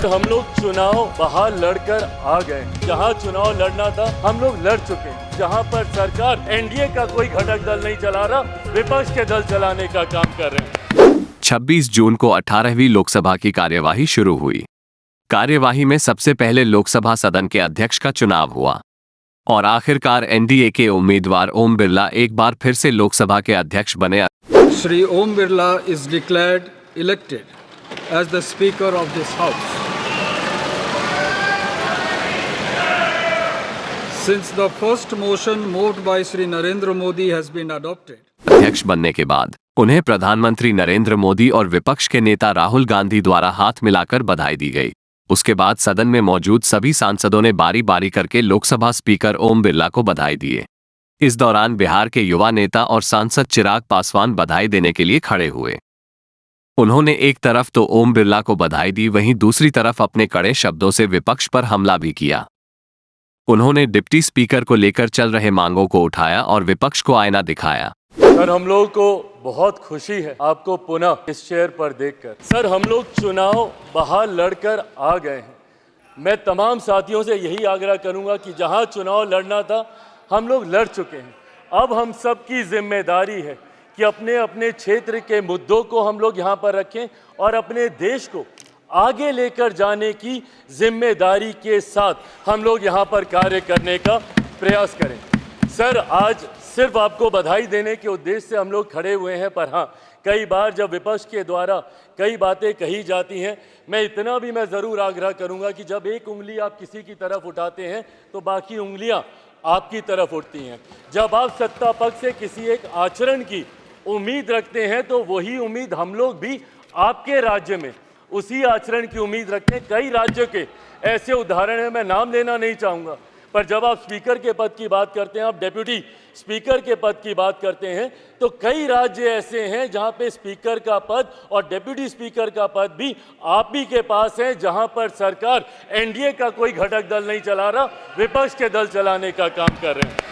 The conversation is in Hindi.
तो हम लोग चुनाव बाहर लड़कर आ गए। जहां चुनाव लड़ना था हम लोग लड़ चुके हैं। जहां पर सरकार एनडीए का कोई घटक दल नहीं चला रहा, विपक्ष के दल चलाने का काम कर रहे हैं। 26 जून को 18वीं लोकसभा की कार्यवाही शुरू हुई। कार्यवाही में सबसे पहले लोकसभा सदन के अध्यक्ष का चुनाव हुआ और आखिरकार एनडीए के उम्मीदवार ओम बिरला एक बार फिर से लोकसभा के अध्यक्ष बने। Shri Om Birla is declared elected as the speaker of this house. Since the first motion moved by Shri Narendra Modi has been adopted. अध्यक्ष बनने के बाद उन्हें प्रधानमंत्री नरेंद्र मोदी और विपक्ष के नेता राहुल गांधी द्वारा हाथ मिलाकर बधाई दी गई। उसके बाद सदन में मौजूद सभी सांसदों ने बारी बारी करके लोकसभा स्पीकर ओम बिरला को बधाई दिए। इस दौरान बिहार के युवा नेता और सांसद चिराग पासवान बधाई देने के लिए खड़े हुए। उन्होंने एक तरफ तो ओम बिरला को बधाई दी, वहीं दूसरी तरफ अपने कड़े शब्दों से विपक्ष पर हमला भी किया। उन्होंने डिप्टी स्पीकर को लेकर चल रहे मांगों को उठाया और विपक्ष को आईना दिखाया। सर, हम लोगों को बहुत खुशी है आपको पुनः इस चेयर पर देखकर। सर, हम लोग चुनाव बाहर लड़कर आ गए हैं। मैं तमाम साथियों से यही आग्रह करूंगा कि जहां चुनाव लड़ना था हम लोग लड़ चुके हैं। अब हम सबकी जिम्मेदारी है कि अपने अपने क्षेत्र के मुद्दों को हम लोग यहाँ पर रखें और अपने देश को आगे लेकर जाने की जिम्मेदारी के साथ हम लोग यहाँ पर कार्य करने का प्रयास करें। सर, आज सिर्फ आपको बधाई देने के उद्देश्य से हम लोग खड़े हुए हैं, पर हाँ, कई बार जब विपक्ष के द्वारा कई बातें कही जाती हैं, मैं इतना भी मैं ज़रूर आग्रह करूँगा कि जब एक उंगली आप किसी की तरफ उठाते हैं तो बाकी उंगलियाँ आपकी तरफ उठती हैं। जब आप सत्ता पक्ष से किसी एक आचरण की उम्मीद रखते हैं तो वही उम्मीद हम लोग भी आपके राज्य में उसी आचरण की उम्मीद रखते हैं। कई राज्यों के ऐसे उदाहरण हैं, मैं नाम लेना नहीं चाहूँगा, पर जब आप स्पीकर के पद की बात करते हैं, आप डेप्यूटी स्पीकर के पद की बात करते हैं, तो कई राज्य ऐसे हैं जहां पे स्पीकर का पद और डेप्यूटी स्पीकर का पद भी आप ही के पास है, जहां पर सरकार एनडीए का कोई घटक दल नहीं चला रहा, विपक्ष के दल चलाने का काम कर रहे हैं।